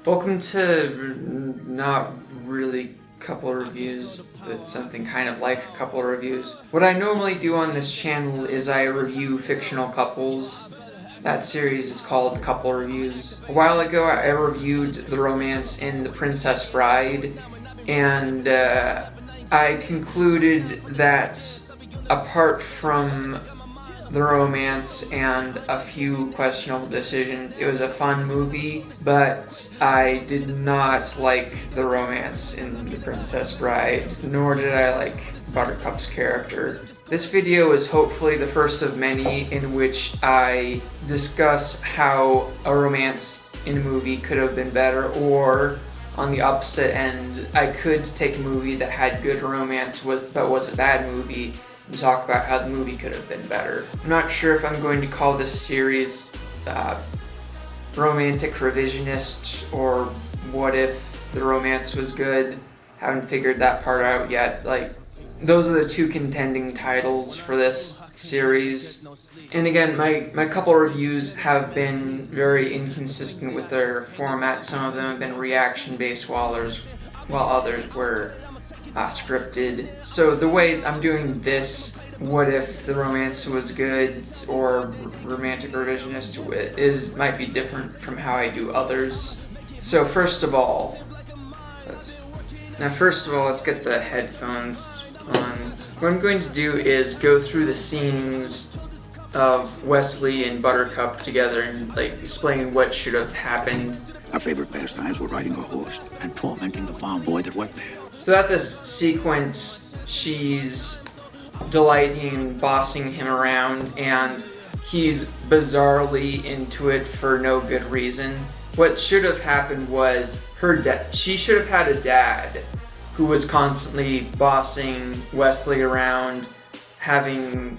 Welcome to not really couple reviews, but something kind of like a couple reviews. What I normally do on this channel is I review fictional couples. That series is called Couple Reviews. A while ago I reviewed the romance in The Princess Bride, and I concluded that apart from the romance and a few questionable decisions, it was a fun movie, but I did not like the romance in The Princess Bride, nor did I like Buttercup's character. This video is hopefully the first of many in which I discuss how a romance in a movie could have been better, or on the opposite end, I could take a movie that had good romance but was a bad movie and talk about how the movie could have been better. I'm not sure if I'm going to call this series Romantic Revisionist or What If the Romance Was Good. Haven't figured that part out yet. Those are the two contending titles for this series. And again, my couple reviews have been very inconsistent with their format. Some of them have been reaction-based while others were scripted. So the way I'm doing this, What If the Romance Was Good or Romantic Revisionist, might be different from how I do others. So first of all, let's get the headphones on. What I'm going to do is go through the scenes of Wesley and Buttercup together and explain what should have happened. Our favorite pastimes were riding a horse and tormenting the farm boy that worked there. So at this sequence, she's delighting and bossing him around, and he's bizarrely into it for no good reason. What should have happened was she should have had a dad who was constantly bossing Wesley around, having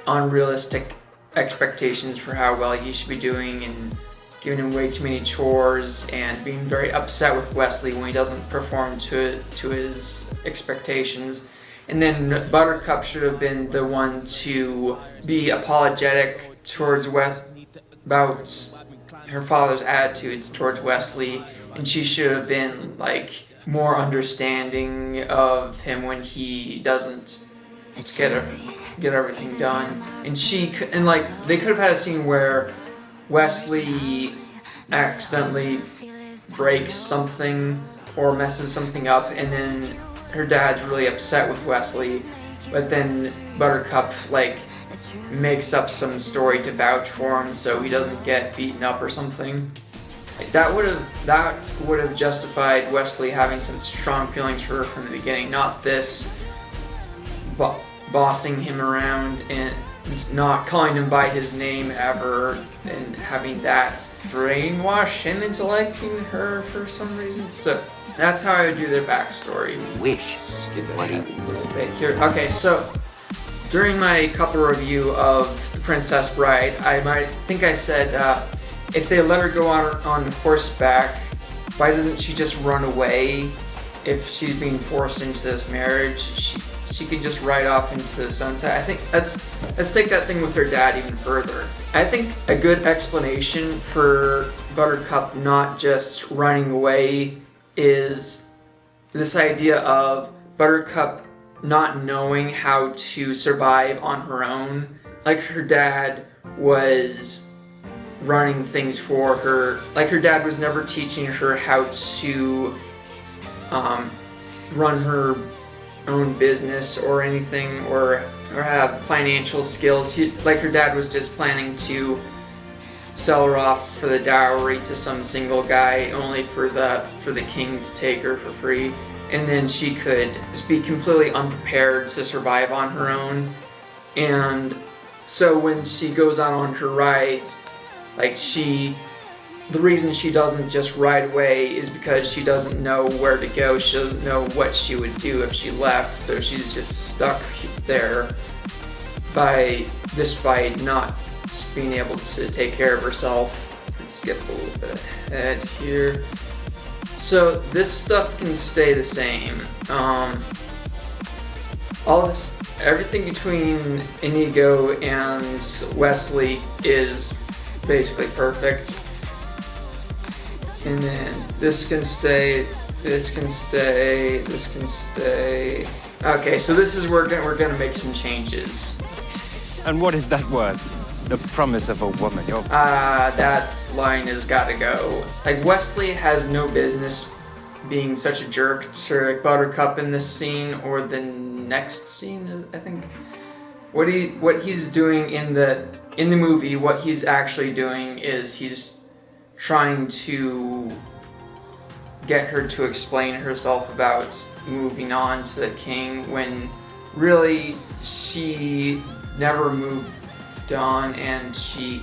unrealistic expectations for how well he should be doing, and giving him way too many chores, and being very upset with Wesley when he doesn't perform to his expectations. And then Buttercup should have been the one to be apologetic towards about her father's attitudes towards Wesley, and she should have been more understanding of him when he doesn't get everything done. And they could have had a scene where Wesley accidentally breaks something or messes something up, and then her dad's really upset with Wesley, but then Buttercup makes up some story to vouch for him so he doesn't get beaten up or something. That would have justified Wesley having some strong feelings for her from the beginning, not this bossing him around and not calling him by his name ever, and having that brainwash him into liking her for some reason. So that's how I would do their backstory. Skip ahead a little bit here. Okay, so during my couple review of The Princess Bride, I said if they let her go on horseback, why doesn't she just run away? If she's being forced into this marriage, she could just ride off into the sunset. I think let's take that thing with her dad even further. I think a good explanation for Buttercup not just running away is this idea of Buttercup not knowing how to survive on her own. Her dad was running things for her. Her dad was never teaching her how to run her own business or anything, or have financial skills. Her dad was just planning to sell her off for the dowry to some single guy, only for the king to take her for free, and then she could just be completely unprepared to survive on her own. And so when she goes out on her rides, the reason she doesn't just ride away is because she doesn't know where to go. She doesn't know what she would do if she left, so she's just stuck there by not being able to take care of herself. Let's skip a little bit ahead here. So this stuff can stay the same. Everything between Inigo and Wesley is basically perfect. And then this can stay, this can stay, this can stay. Okay, so this is where we're gonna make some changes. And what is that worth? The promise of a woman. That line has gotta go. Like, Wesley has no business being such a jerk to Buttercup in this scene or the next scene, I think. What he's doing in the movie, what he's actually doing is he's trying to get her to explain herself about moving on to the king when really she never moved on and she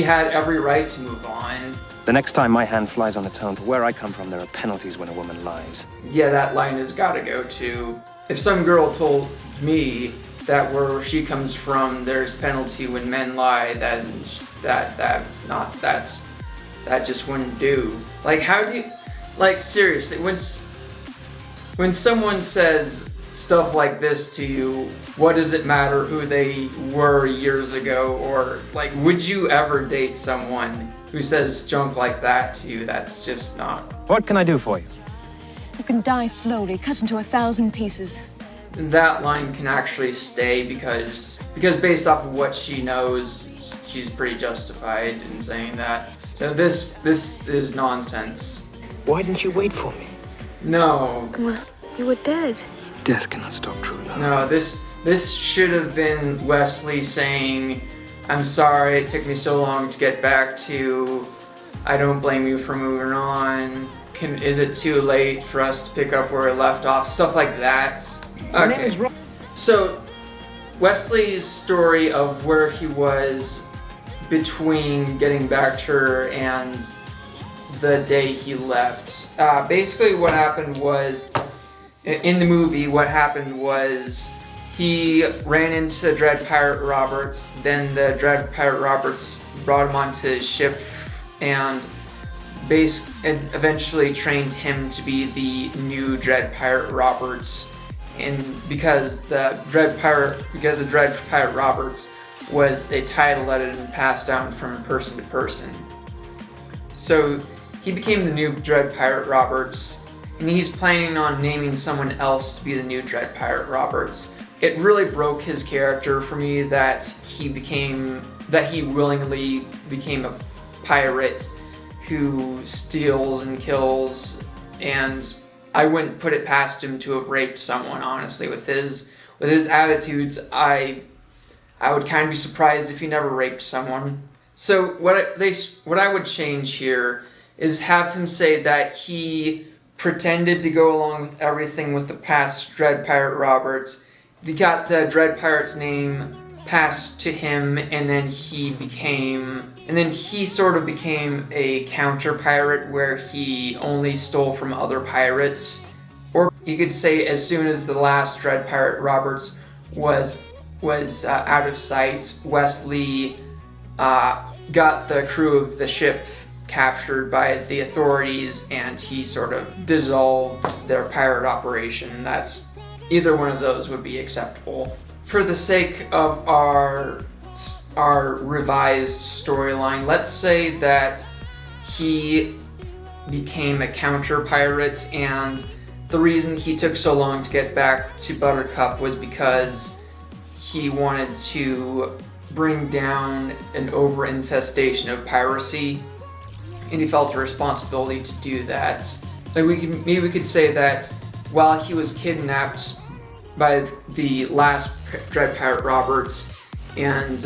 had every right to move on. The next time my hand flies on its own, to where I come from, there are penalties when a woman lies. Yeah, that line has gotta go too. If some girl told me that where she comes from, there's penalty when men lie, then that just wouldn't do. Like, how do you, like, seriously, when someone says stuff like this to you, what does it matter who they were years ago? Or, like, would you ever date someone who says junk like that to you? That's just not. What can I do for you? You can die slowly, cut into 1,000 pieces. That line can actually stay because based off of what she knows, she's pretty justified in saying that. So this is nonsense. Why didn't you wait for me? No. Well, you were dead. Death cannot stop true love. No, this should have been Wesley saying, "I'm sorry it took me so long to get back to. I don't blame you for moving on. Is it too late for us to pick up where we left off?" Stuff like that. Okay. So Wesley's story of where he was between getting back to her and the day he left. Basically what happened was, in the movie, what happened was he ran into the Dread Pirate Roberts, then the Dread Pirate Roberts brought him onto his ship and eventually trained him to be the new Dread Pirate Roberts. And because the Dread Pirate Roberts was a title that had been passed down from person to person. So he became the new Dread Pirate Roberts, and he's planning on naming someone else to be the new Dread Pirate Roberts. It really broke his character for me that he willingly became a pirate who steals and kills, and I wouldn't put it past him to have raped someone, honestly. With his attitudes, I would kind of be surprised if he never raped someone. So what I would change here is have him say that he pretended to go along with everything with the past Dread Pirate Roberts. He got the Dread Pirate's name passed to him, and then he sort of became a counter pirate where he only stole from other pirates. Or you could say as soon as the last Dread Pirate Roberts was out of sight, Wesley got the crew of the ship captured by the authorities, and he sort of dissolved their pirate operation. That's either one of those would be acceptable. For the sake of our revised storyline, let's say that he became a counter pirate, and the reason he took so long to get back to Buttercup was because he wanted to bring down an over-infestation of piracy, and he felt a responsibility to do that. Like maybe we could say that while he was kidnapped by the last Dread Pirate Roberts and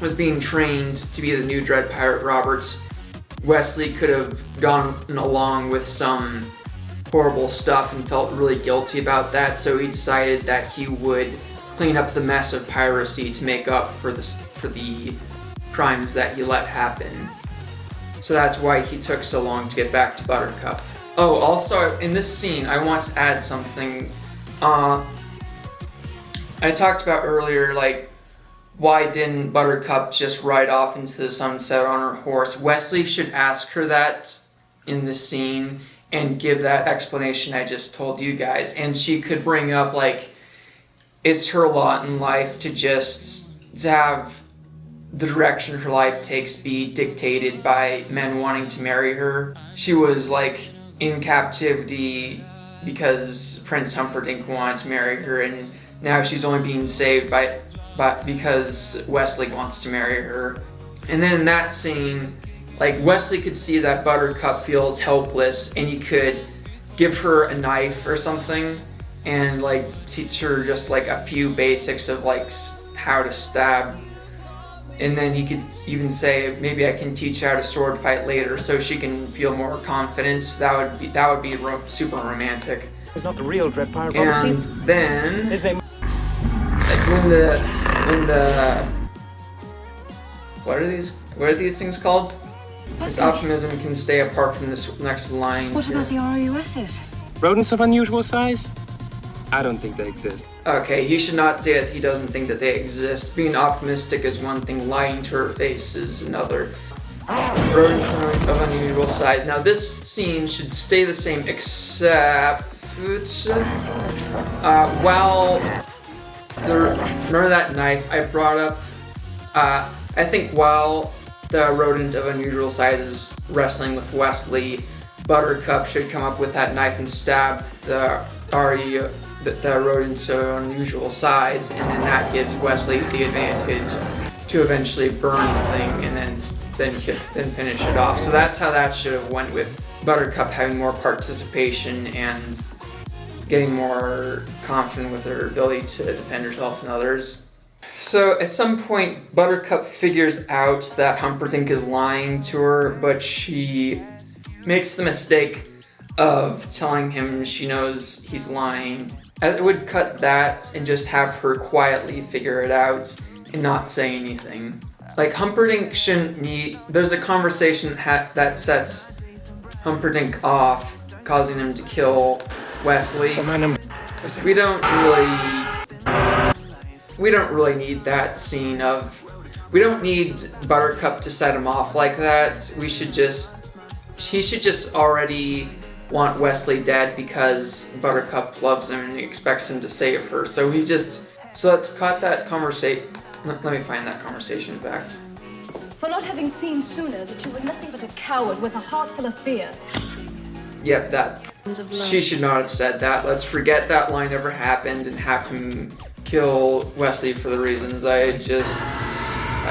was being trained to be the new Dread Pirate Roberts, Wesley could have gone along with some horrible stuff and felt really guilty about that, so he decided that he would clean up the mess of piracy to make up for the crimes that he let happen. So that's why he took so long to get back to Buttercup. Oh, also, in this scene, I want to add something. I talked about earlier, like, why didn't Buttercup just ride off into the sunset on her horse? Wesley should ask her that in this scene and give that explanation I just told you guys. And she could bring up, like, it's her lot in life to have the direction her life takes be dictated by men wanting to marry her. She was like in captivity because Prince Humperdinck wanted to marry her, and now she's only being saved because Wesley wants to marry her. And then in that scene, like, Wesley could see that Buttercup feels helpless, and he could give her a knife or something and like teach her just like a few basics of like how to stab. And then he could even say, maybe I can teach her how to sword fight later so she can feel more confident. That would be super romantic. It's not the real Dread Pirate And Robert. then His name. like when the what are these things called? This optimism can stay apart from this next line. What here. about the ROUSs? Rodents of unusual size? I don't think they exist. Okay, he should not say that he doesn't think that they exist. Being optimistic is one thing, lying to her face is another. Rodents of unusual size. Now this scene should stay the same except remember that knife I brought up? I think while the rodent of unusual size is wrestling with Wesley, Buttercup should come up with that knife and stab the rodent of unusual size, and then that gives Wesley the advantage to eventually burn the thing and then finish it off. So that's how that should have went, with Buttercup having more participation and getting more confident with her ability to defend herself and others. So at some point, Buttercup figures out that Humperdinck is lying to her, but she makes the mistake of telling him she knows he's lying. I would cut that and just have her quietly figure it out and not say anything. Like, Humperdinck shouldn't need... There's a conversation that sets Humperdinck off, causing him to kill Wesley. We don't really need that scene of... We don't need Buttercup to set him off like that. He should just already want Wesley dead because Buttercup loves him and expects him to save her. So let's cut that conversation. Let me find that conversation, in fact. For not having seen sooner that you were nothing but a coward with a heart full of fear. Yep, that. She should not have said that. Let's forget that line ever happened and have him kill Wesley for the reasons I just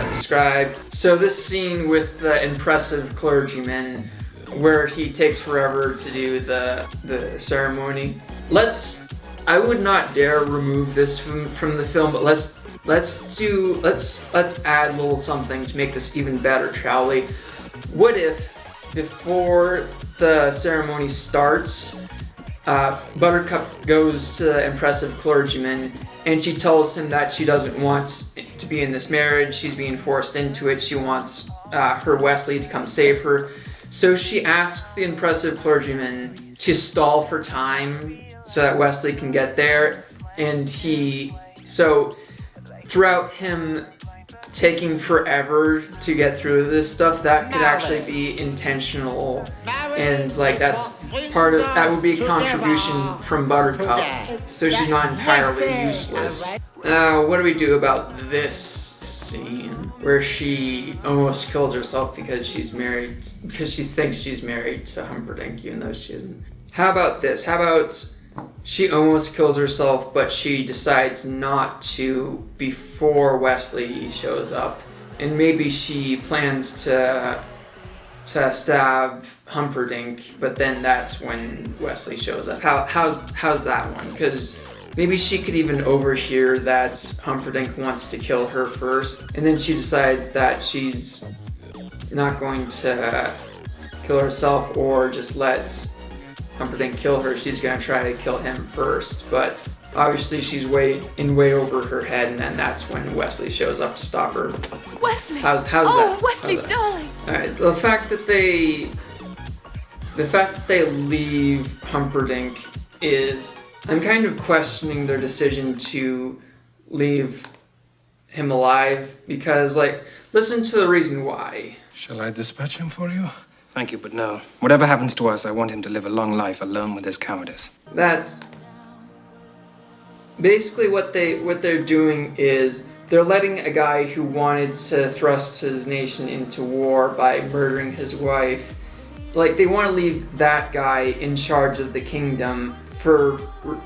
described. So this scene with the impressive clergyman, where he takes forever to do the ceremony. I would not dare remove this from the film, but let's add a little something to make this even better, shall we? What if before the ceremony starts, Buttercup goes to the impressive clergyman and she tells him that she doesn't want to be in this marriage, she's being forced into it, she wants her Wesley to come save her. So she asks the impressive clergyman to stall for time so that Wesley can get there, and so throughout him taking forever to get through this stuff, that could actually be intentional, and like that would be a contribution from Buttercup, so she's not entirely useless. Now, what do we do about this scene where she almost kills herself because she thinks she's married to Humperdinck even though she isn't? How about this? How about she almost kills herself, but she decides not to before Wesley shows up, and maybe she plans to stab Humperdinck, but then that's when Wesley shows up. How's that one? Because maybe she could even overhear that Humperdinck wants to kill her first, and then she decides that she's not going to kill herself or just let Humperdinck kill her. She's going to try to kill him first, but obviously she's way over her head, and then that's when Wesley shows up to stop her. Wesley! How's oh, that? Wesley, How's that? darling! Alright, the fact that they leave Humperdinck is... I'm kind of questioning their decision to leave him alive, because, like, listen to the reason why. Shall I dispatch him for you? Thank you, but no. Whatever happens to us, I want him to live a long life alone with his cowardice. That's basically what they're doing is they're letting a guy who wanted to thrust his nation into war by murdering his wife, like, they want to leave that guy in charge of the kingdom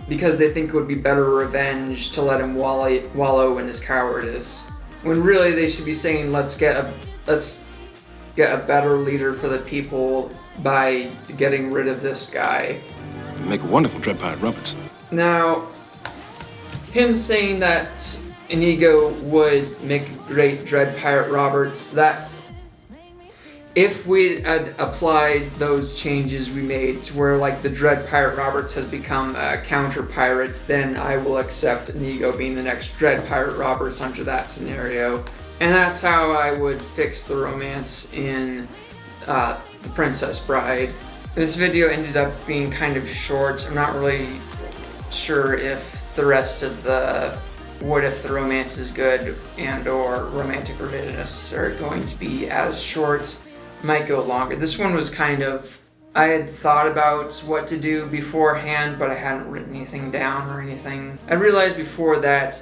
because they think it would be better revenge to let him wallow in his cowardice. When really they should be saying, let's get a better leader for the people by getting rid of this guy. You make a wonderful Dread Pirate Roberts. Now, him saying that Inigo would make a great Dread Pirate Roberts, that if we had applied those changes we made to where, like, the Dread Pirate Roberts has become a counter pirate, then I will accept Inigo being the next Dread Pirate Roberts under that scenario. And that's how I would fix the romance in The Princess Bride. This video ended up being kind of short. I'm not really sure if the rest of the What If the Romance is Good and or Romantic Revisionists are going to be as short. Might go longer. This one was kind of, I had thought about what to do beforehand, but I hadn't written anything down or anything. I realized before that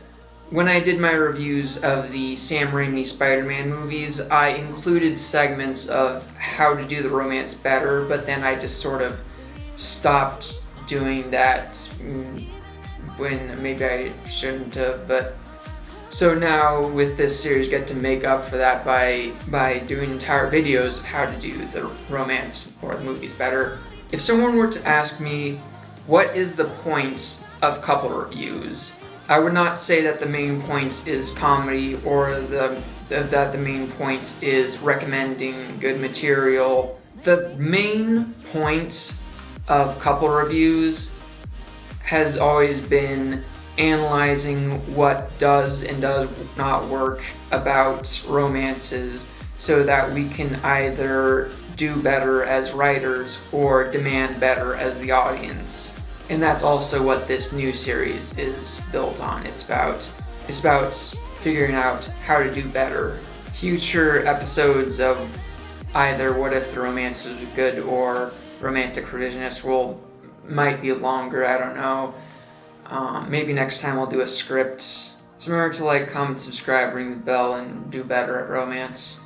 when I did my reviews of the Sam Raimi Spider-Man movies, I included segments of how to do the romance better, but then I just sort of stopped doing that when maybe I shouldn't have, but so now with this series, get to make up for that by doing entire videos of how to do the romance or the movies better. If someone were to ask me, what is the point of couple reviews? I would not say that the main point is comedy or that the main point is recommending good material. The main point of couple reviews has always been analyzing what does and does not work about romances so that we can either do better as writers or demand better as the audience. And that's also what this new series is built on. It's about figuring out how to do better. Future episodes of either What If the Romance is Good or Romantic Revisionist might be longer, I don't know. Maybe next time I'll do a script. So remember to like, comment, subscribe, ring the bell, and do better at romance.